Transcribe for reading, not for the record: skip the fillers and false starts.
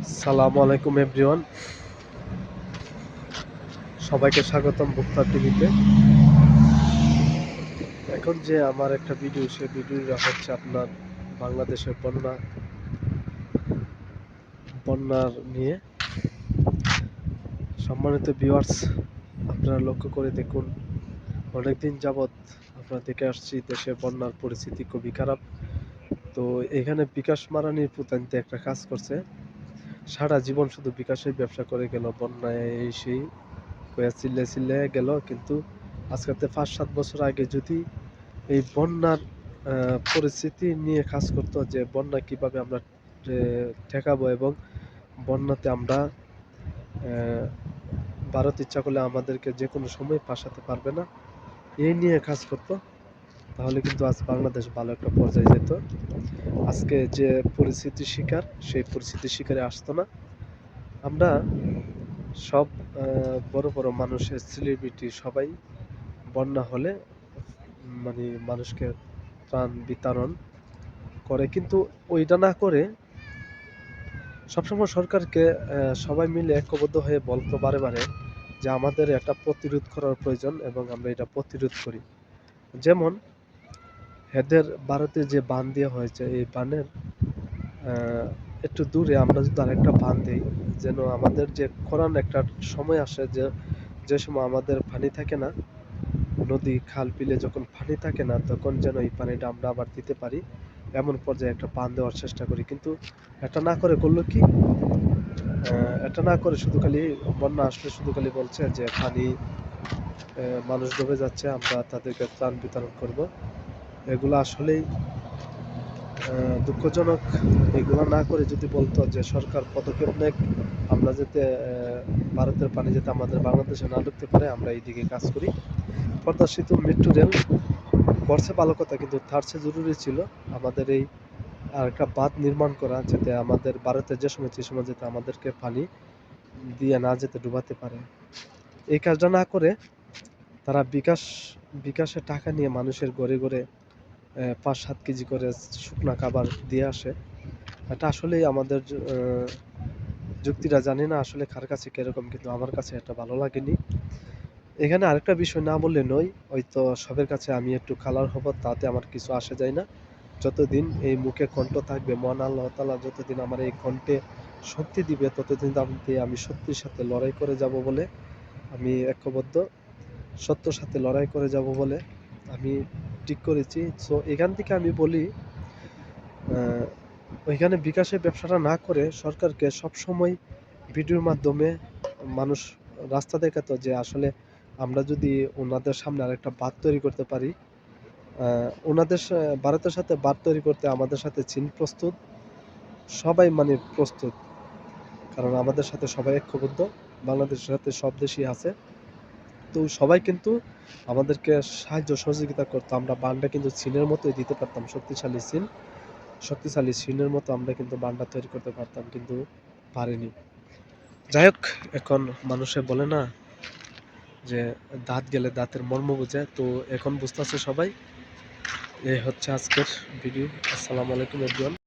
আসসালামু আলাইকুম এভরিওয়ান, সবাইকে স্বাগতম মুক্তা টিভিতে। এখন যে আমার একটা ভিডিও, সেই ভিডিওটা হচ্ছে আপনার বাংলাদেশের বন্যার নিয়ে। সম্মানিত ভিউয়ার্স, আপনারা লক্ষ্য করে দেখুন, অনেকদিন যাবৎ আমরা দেখে আসছি দেশের বন্যার পরিস্থিতি খুবই খারাপ। তো এখানে বিকাশ মারানির পুতানিতে একটা কাজ করছে, সারা জীবন শুধু বিকাশের ব্যবসা করে গেল, বন্যায় এই সেই চিল্লে চিল্লে গেল। কিন্তু আজকে 5-7 বছর আগে যদি এই বন্যার পরিস্থিতি নিয়ে কাজ করতো, যে বন্যা কিভাবে আমরা ঠেকাবো এবং বন্যাতে আমরা ভারত ইচ্ছা করলে আমাদেরকে যে কোনো সময় পাঠাতে পারবে না, এই নিয়ে কাজ করতো, তাহলে কিন্তু আজ বাংলাদেশ ভালো একটা পর্যায়ে যেত। আজকে যে পরিস্থিতির শিকার, সেই পরিস্থিতির শিকারে আসতো না। আমরা সব বড় বড় মানুষের সেলিব্রিটি সবাই বন্যা হলে মানে মানুষকে ত্রাণ বিতরণ করে, কিন্তু ওইটা না করে সবসময় সরকারকে সবাই মিলে ঐক্যবদ্ধ হয়ে বলতো বারে বারে যে আমাদের একটা প্রতিরোধ করার প্রয়োজন এবং আমরা এটা প্রতিরোধ করি। যেমন এদের ভারতে যে বাঁধ দেওয়া হয়েছে, এই বাঁধের একটু দূরে আমরা যদি আরেকটা বাঁধ দিই, যেন আমাদের যে খরান একটা সময় আসে, যে সময় আমাদের পানি থাকে না, নদী খাল বিলে যখন পানি থাকে না, তখন যেন এই পানিটা আমরা আবার দিতে পারি, এমন পর্যায়ে একটা বাঁধ দেওয়ার চেষ্টা করি। কিন্তু এটা না করে করলো কি, এটা না করে শুধু খালি বন্যা আসলে শুধু খালি বলছে যে পানি মানুষ ডুবে যাচ্ছে, আমরা তাদেরকে ত্রাণ বিতরণ করব। এগুলো আসলেই দুঃখজনক। এগুলো না করে যদি বলতো যে সরকার পদক্ষেপ নেক, আমরা যাতে ভারতের পানি যাতে আমাদের বাংলাদেশে না ঢুকতে পারে, আমরা এইদিকে কাজ করি। পদ্মা সেতু, মেট্রো রেল করছে ভালো কথা, কিন্তু তার চেয়ে জরুরি ছিল আমাদের এই আর একটা বাঁধ নির্মাণ করা, যাতে আমাদের ভারতে যে সময় যাতে আমাদেরকে পানি দিয়ে না যেতে ডুবাতে পারে। এই কাজটা না করে তারা বিকাশে টাকা নিয়ে মানুষের ঘরে ঘরে 5-7 কেজি করে শুকনা খাবার দিয়ে আসে। এটা আসলেই আমাদের যুক্তিটা জানি না আসলে কার কাছে কিরকম, কিন্তু আমার কাছে এটা ভালো লাগেনি। এখানে আরেকটা বিষয় না বললে নয়, হয়তো সবার কাছে আমি একটু কালার হব, তাতে আমার কিছু আসে যায় না। যতদিন এই মুখে কণ্ঠ থাকবে, মহান আল্লাহ তাআলা যতদিন আমার এই কণ্ঠে শক্তি দিবে, ততদিন আমি সত্যির সাথে লড়াই করে যাব বলে আমি ঐক্যবদ্ধ, সত্যর সাথে লড়াই করে যাব বলে আমি ঠিক করেছি। সো এখান থেকে আমি বলি, ওইখানে বিকাশের ব্যবসাটা না করে সরকারকে সবসময় ভিডিওর মাধ্যমে মানুষ রাস্তা দেখাতো যে আসলে আমরা যদি ওনাদের সামনে আরেকটা বাঁধ তৈরি করতে পারি, ভারতের সাথে বাঁধ তৈরি করতে আমাদের সাথে চীন প্রস্তুত, সবাই মানে প্রস্তুত, কারণ আমাদের সাথে সবাই ঐক্যবদ্ধ, বাংলাদেশের সাথে সব দেশই আছে। তো সবাই কিন্তু আমাদেরকে সাহায্য সহযোগিতা করতো, আমরা বানটা কিন্তু চীনের মতোই দিতে পারতাম, শক্তিশালী চীনের মতো আমরা কিন্তু বানটা তৈরি করতে পারতাম, কিন্তু পারিনি। যাই হোক, এখন মানুষে বলে না যে দাঁত গেলে দাঁতের মর্ম বোঝে, তো এখন বুঝতেছে সবাই। এই হচ্ছে আজকের ভিডিও। আসসালামু আলাইকুম এভরিওয়ান।